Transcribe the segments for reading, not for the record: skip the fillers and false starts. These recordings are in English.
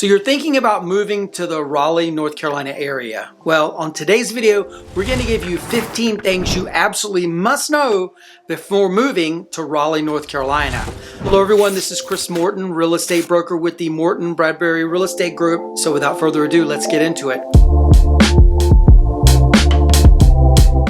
So you're thinking about moving to the Raleigh, North Carolina area. Well, on today's video, we're going to give you 15 things you absolutely must know before moving to Raleigh, North Carolina. Hello everyone, this is Chris Morton, real estate broker with the Morton Bradbury Real Estate Group. So without further ado, let's get into it.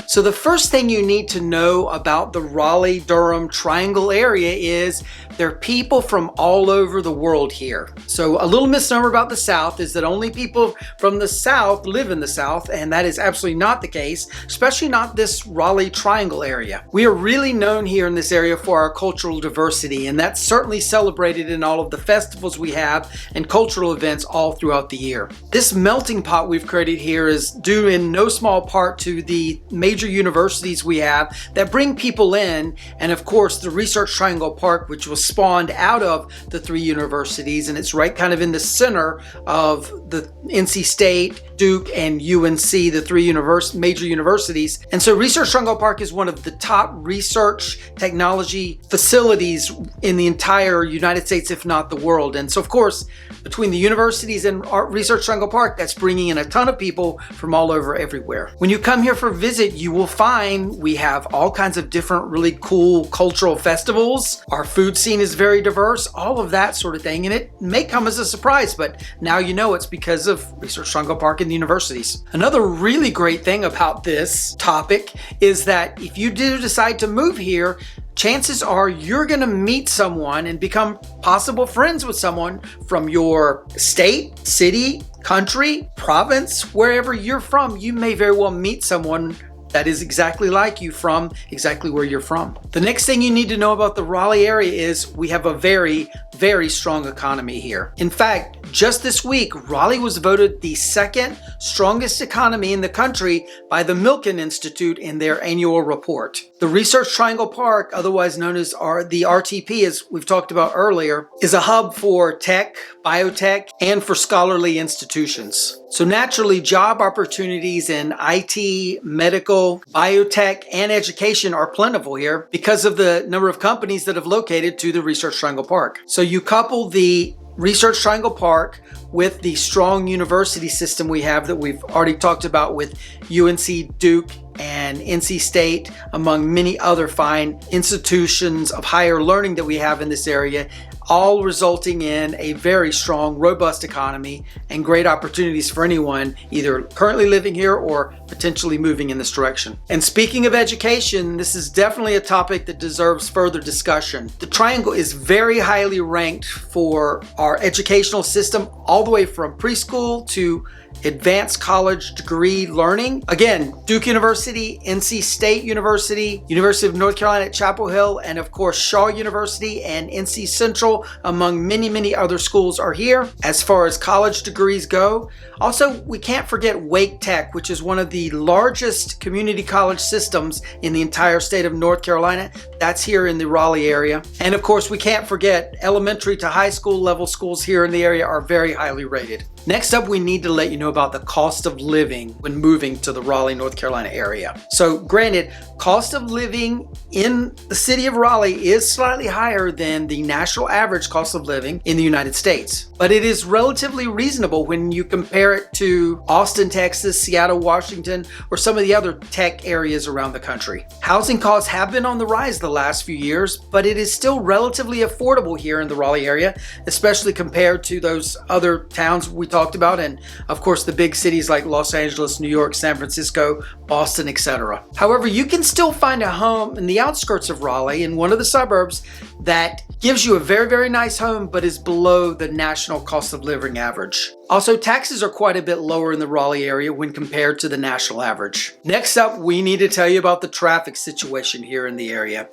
So the first thing you need to know about the Raleigh Durham Triangle area is there are people from all over the world here. So a little misnomer about the South is that only people from the South live in the South, and that is absolutely not the case, especially not this Raleigh Triangle area. We are really known here in this area for our cultural diversity, and that's certainly celebrated in all of the festivals we have and cultural events all throughout the year. This melting pot we've created here is due in no small part to the major universities we have that bring people in, and of course the Research Triangle Park, which was spawned out of the three universities, and it's right kind of in the center of the NC State, Duke, and UNC, the three major universities. And so Research Triangle Park is one of the top research technology facilities in the entire United States, if not the world. And so of course, between the universities and Research Triangle Park, that's bringing in a ton of people from all over everywhere. When you come here for a visit, you will find we have all kinds of different really cool cultural festivals. Our food scene is very diverse, all of that sort of thing. And it may come as a surprise, but now you know it's because of Research Triangle Park and the universities. Another really great thing about this topic is that if you do decide to move here, chances are you're going to meet someone and become possible friends with someone from your state, city, country, province, wherever you're from. You may very well meet someone that is exactly like you from exactly where you're from. The next thing you need to know about the Raleigh area is we have a very, very strong economy here. In fact, just this week, Raleigh was voted the second strongest economy in the country by the Milken Institute in their annual report. The Research Triangle Park, otherwise known as the RTP, as we've talked about earlier, is a hub for tech, biotech, and for scholarly institutions. So naturally, job opportunities in IT, medical, biotech, and education are plentiful here because of the number of companies that have located to the Research Triangle Park. So you couple the Research Triangle Park with the strong university system we have that we've already talked about with UNC, Duke, and NC State, among many other fine institutions of higher learning that we have in this area, all resulting in a very strong, robust economy and great opportunities for anyone either currently living here or potentially moving in this direction. And speaking of education, this is definitely a topic that deserves further discussion. The Triangle is very highly ranked for our educational system, all the way from preschool to advanced college degree learning. Again, Duke University, NC State University, University of North Carolina at Chapel Hill, and of course Shaw University and NC Central, among many, many other schools, are here as far as college degrees go. Also, we can't forget Wake Tech, which is one of the largest community college systems in the entire state of North Carolina. That's here in the Raleigh area. And of course, we can't forget elementary to high school level schools here in the area are very highly rated. Next up, we need to let you know about the cost of living when moving to the Raleigh, North Carolina area. So granted, cost of living in the city of Raleigh is slightly higher than the national average cost of living in the United States, but it is relatively reasonable when you compare it to Austin, Texas, Seattle, Washington, or some of the other tech areas around the country. Housing costs have been on the rise the last few years, but it is still relatively affordable here in the Raleigh area, especially compared to those other towns we talked about, and of course the big cities like Los Angeles, New York, San Francisco, Boston, etc. However, you can still find a home in the outskirts of Raleigh in one of the suburbs that gives you a very, very nice home but is below the national cost of living average. Also, taxes are quite a bit lower in the Raleigh area when compared to the national average. Next up, we need to tell you about the traffic situation here in the area.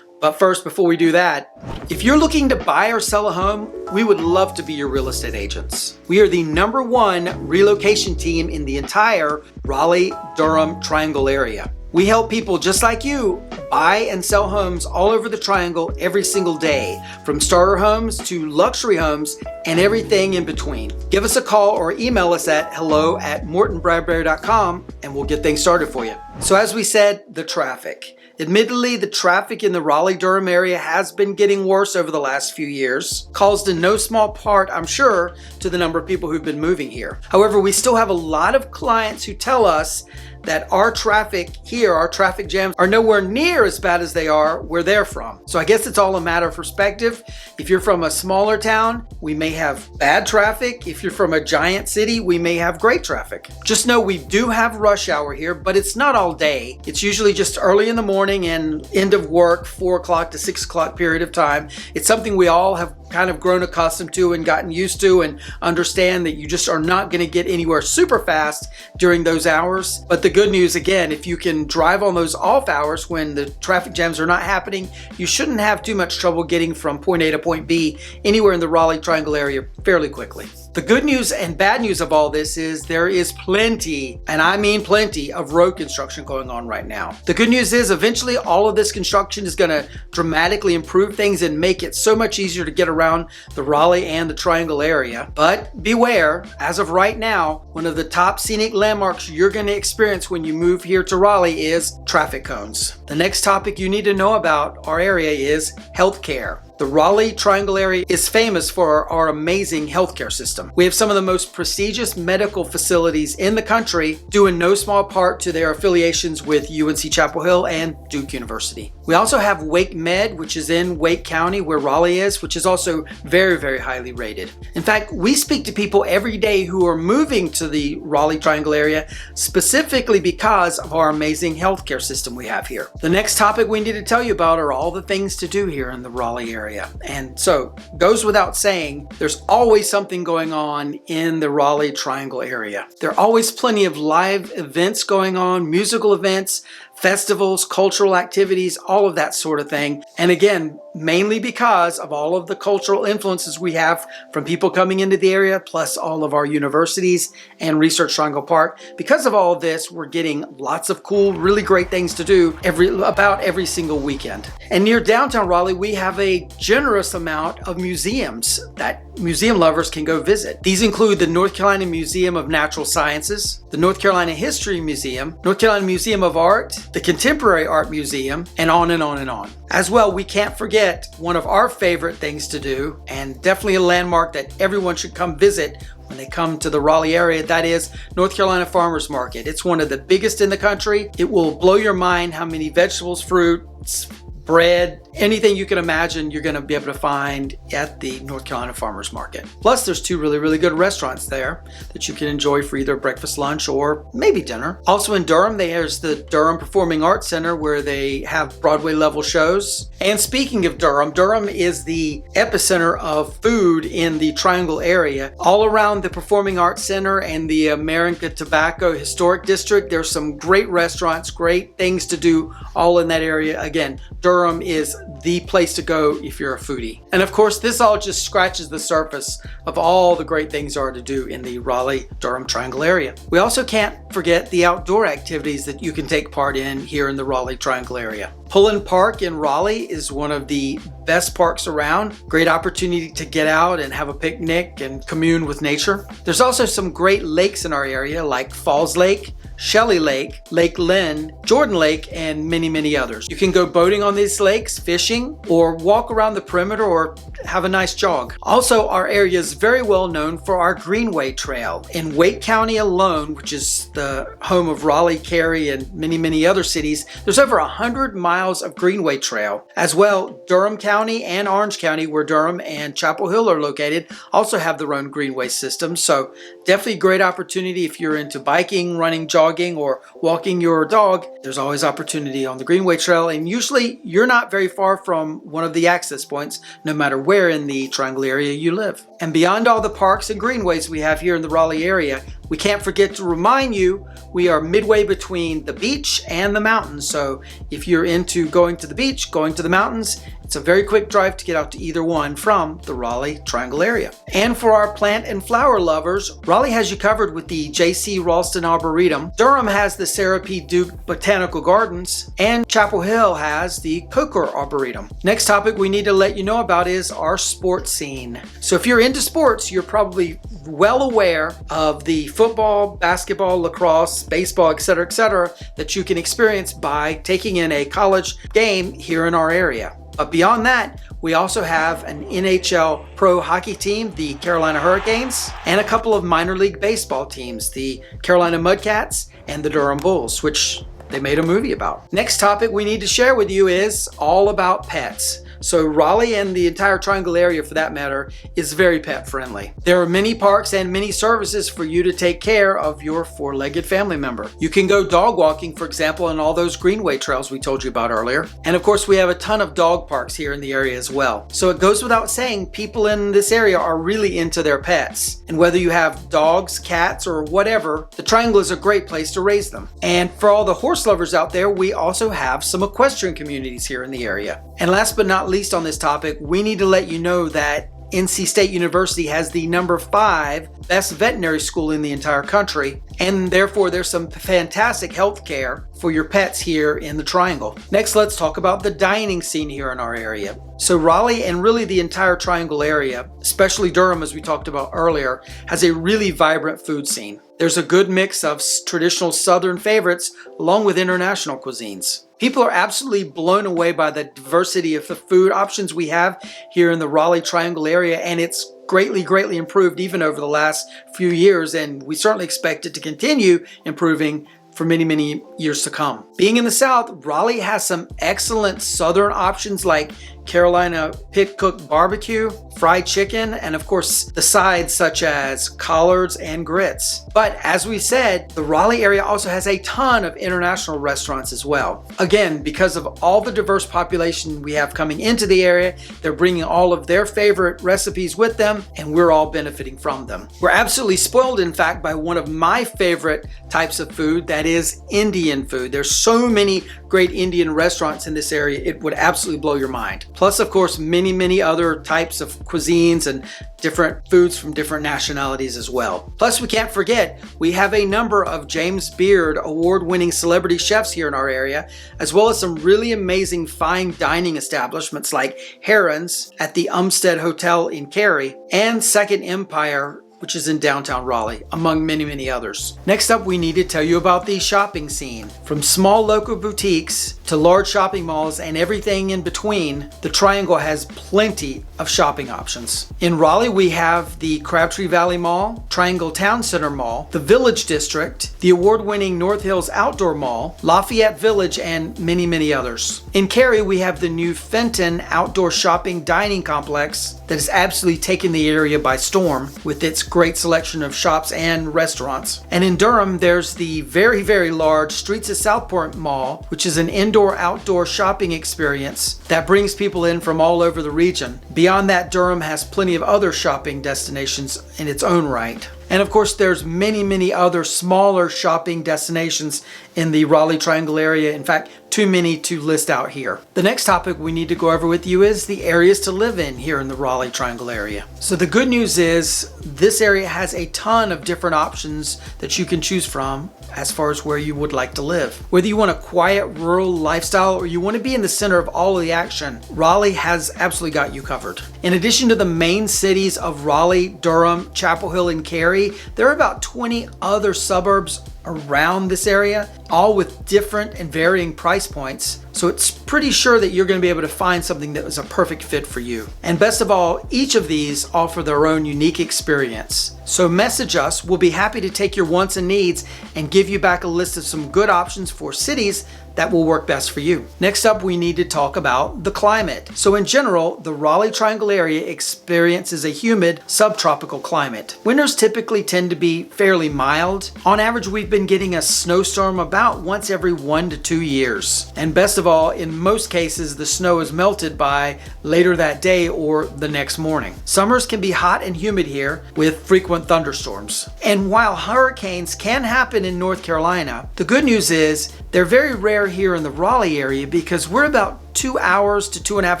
But first, before we do that, if you're looking to buy or sell a home, we would love to be your real estate agents. We are the #1 relocation team in the entire Raleigh Durham Triangle area. We help people just like you buy and sell homes all over the Triangle every single day, from starter homes to luxury homes and everything in between. Give us a call or email us at hello@mortonbradbury.com and we'll get things started for you. So as we said, the traffic. Admittedly, the traffic in the Raleigh-Durham area has been getting worse over the last few years, caused in no small part, I'm sure, to the number of people who've been moving here. However, we still have a lot of clients who tell us that our traffic here, our traffic jams, are nowhere near as bad as they are where they're from. So I guess it's all a matter of perspective. If you're from a smaller town, we may have bad traffic. If you're from a giant city, we may have great traffic. Just know we do have rush hour here, but it's not all day. It's usually just early in the morning and end of work, 4 o'clock to 6 o'clock period of time. It's something we all have kind of grown accustomed to and gotten used to, and understand that you just are not going to get anywhere super fast during those hours. But the good news, again, if you can drive on those off hours when the traffic jams are not happening, you shouldn't have too much trouble getting from point A to point B anywhere in the Raleigh Triangle area fairly quickly. The good news and bad news of all this is there is plenty, and I mean plenty, of road construction going on right now. The good news is eventually all of this construction is going to dramatically improve things and make it so much easier to get around the Raleigh and the Triangle area. But beware, as of right now, one of the top scenic landmarks you're going to experience when you move here to Raleigh is traffic cones. The next topic you need to know about our area is healthcare. The Raleigh Triangle area is famous for our amazing healthcare system. We have some of the most prestigious medical facilities in the country, due in no small part to their affiliations with UNC Chapel Hill and Duke University. We also have Wake Med, which is in Wake County where Raleigh is, which is also very, very highly rated. In fact, we speak to people every day who are moving to the Raleigh Triangle area specifically because of our amazing healthcare system we have here. The next topic we need to tell you about are all the things to do here in the Raleigh area. And so, goes without saying, there's always something going on in the Raleigh Triangle area. There are always plenty of live events going on, musical events, festivals, cultural activities, all of that sort of thing. And again, mainly because of all of the cultural influences we have from people coming into the area, plus all of our universities and Research Triangle Park. Because of all of this, we're getting lots of cool, really great things to do about every single weekend. And near downtown Raleigh, we have a generous amount of museums that museum lovers can go visit. These include the North Carolina Museum of Natural Sciences, the North Carolina History Museum, North Carolina Museum of Art, the Contemporary Art Museum, and on and on and on. As well, we can't forget one of our favorite things to do, and definitely a landmark that everyone should come visit when they come to the Raleigh area, that is North Carolina Farmers Market. It's one of the biggest in the country. It will blow your mind how many vegetables, fruits, bread, anything you can imagine you're going to be able to find at the North Carolina Farmers Market. Plus, there's 2 really, really good restaurants there that you can enjoy for either breakfast, lunch, or maybe dinner. Also in Durham, there's the Durham Performing Arts Center where they have Broadway level shows. And speaking of Durham, Durham is the epicenter of food in the Triangle area. All around the Performing Arts Center and the American Tobacco Historic District, there's some great restaurants, great things to do all in that area. Again, Durham is the place to go if you're a foodie. And of course, this all just scratches the surface of all the great things there are to do in the Raleigh-Durham Triangle area. We also can't forget the outdoor activities that you can take part in here in the Raleigh Triangle area. Pullen Park in Raleigh is one of the best parks around. Great opportunity to get out and have a picnic and commune with nature. There's also some great lakes in our area like Falls Lake, Shelley Lake, Lake Lynn, Jordan Lake, and many, many others. You can go boating on these lakes, fishing, or walk around the perimeter or have a nice jog. Also, our area is very well known for our Greenway Trail. In Wake County alone, which is the home of Raleigh, Cary, and many, many other cities, there's over 100 miles of Greenway Trail. As well, Durham County and Orange County, where Durham and Chapel Hill are located, also have their own Greenway system. So definitely a great opportunity if you're into biking, running, jogging, or walking your dog. There's always opportunity on the Greenway Trail, and usually you're not very far from one of the access points, no matter where in the Triangle area you live. And beyond all the parks and greenways we have here in the Raleigh area, we can't forget to remind you we are midway between the beach and the mountains. So if you're into going to the beach, going to the mountains, It's a very quick drive to get out to either one from the Raleigh Triangle area. And for our plant and flower lovers, Raleigh has you covered with the J.C. Ralston Arboretum. Durham has the Sarah P. Duke Botanical Gardens, and Chapel Hill has the Coker Arboretum. Next topic we need to let you know about is our sports scene. So if you're into sports, you're probably well aware of the football, basketball, lacrosse, baseball, etc., that you can experience by taking in a college game here in our area. But beyond that, we also have an NHL pro hockey team, the Carolina Hurricanes, and a couple of minor league baseball teams, the Carolina Mudcats and the Durham Bulls, which they made a movie about. Next topic we need to share with you is all about pets. So Raleigh and the entire Triangle area, for that matter, is very pet friendly. There are many parks and many services for you to take care of your four-legged family member. You can go dog walking, for example, on all those greenway trails we told you about earlier. And of course, we have a ton of dog parks here in the area as well. So it goes without saying, people in this area are really into their pets. And whether you have dogs, cats, or whatever, the Triangle is a great place to raise them. And for all the horse lovers out there, we also have some equestrian communities here in the area. And last but not least on this topic, we need to let you know that NC State University has the number 5 best veterinary school in the entire country, and therefore there's some fantastic health care for your pets here in the Triangle. Next, let's talk about the dining scene here in our area. So Raleigh and really the entire Triangle area, especially Durham as we talked about earlier, has a really vibrant food scene. There's a good mix of traditional Southern favorites along with international cuisines. People are absolutely blown away by the diversity of the food options we have here in the Raleigh Triangle area, and it's greatly improved even over the last few years, and we certainly expect it to continue improving for many years to come. Being in the South, Raleigh has some excellent Southern options like Carolina pit cooked barbecue, fried chicken, and of course the sides such as collards and grits. But as we said, the Raleigh area also has a ton of international restaurants as well. Again, because of all the diverse population we have coming into the area, they're bringing all of their favorite recipes with them, and we're all benefiting from them. We're absolutely spoiled, in fact, by one of my favorite types of food, that is Indian food. There's so many great Indian restaurants in this area, it would absolutely blow your mind. Plus, of course, many other types of cuisines and different foods from different nationalities as well. Plus, we can't forget, we have a number of James Beard award-winning celebrity chefs here in our area, as well as some really amazing fine dining establishments like Heron's at the Umstead Hotel in Cary and Second Empire, which is in downtown Raleigh, among many others. Next up, we need to tell you about the shopping scene. From small local boutiques to large shopping malls and everything in between, the Triangle has plenty of shopping options. In Raleigh, we have the Crabtree Valley Mall, Triangle Town Center Mall, the Village District, the award-winning North Hills Outdoor Mall, Lafayette Village, and many others. In Cary, we have the new Fenton Outdoor Shopping Dining Complex that has absolutely taken the area by storm with its great selection of shops and restaurants. And in Durham, there's the very large Streets of Southport Mall, which is an indoor-outdoor shopping experience that brings people in from all over the region. Beyond that, Durham has plenty of other shopping destinations in its own right. And of course, there's many other smaller shopping destinations in the Raleigh Triangle area. In fact, too many to list out here. The next topic we need to go over with you is the areas to live in here in the Raleigh Triangle area. So the good news is this area has a ton of different options that you can choose from as far as where you would like to live. Whether you want a quiet rural lifestyle or you want to be in the center of all of the action, Raleigh has absolutely got you covered. In addition to the main cities of Raleigh, Durham, Chapel Hill, and Cary, there are about 20 other suburbs around this area, all with different and varying price points. So it's pretty sure that you're going to be able to find something that is a perfect fit for you. And best of all, each of these offer their own unique experience. So message us. We'll be happy to take your wants and needs and give you back a list of some good options for cities that will work best for you. Next up, we need to talk about the climate. So in general, the Raleigh Triangle area experiences a humid subtropical climate. Winters typically tend to be fairly mild. On average, we've been getting a snowstorm about once every 1 to 2 years. And best of all, in most cases, the snow is melted by later that day or the next morning. Summers can be hot and humid here with frequent thunderstorms. And while hurricanes can happen in North Carolina, the good news is they're very rare here in the Raleigh area because we're about 2 hours to 2.5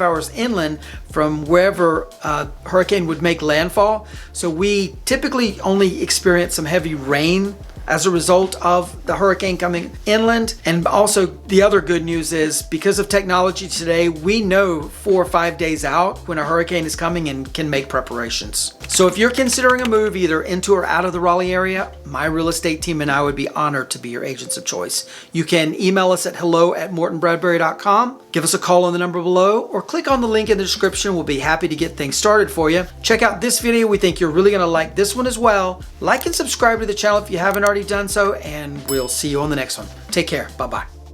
hours inland from wherever a hurricane would make landfall. So we typically only experience some heavy rain as a result of the hurricane coming inland. And also the other good news is because of technology today, we know 4 or 5 days out when a hurricane is coming and can make preparations. So if you're considering a move either into or out of the Raleigh area, my real estate team and I would be honored to be your agents of choice. You can email us at hello@mortonbradbury.com, give us a call on the number below, or click on the link in the description. We'll be happy to get things started for you. Check out this video. We think you're really gonna like this one as well. Like and subscribe to the channel if you haven't already done so, and we'll see you on the next one. Take care. Bye-bye.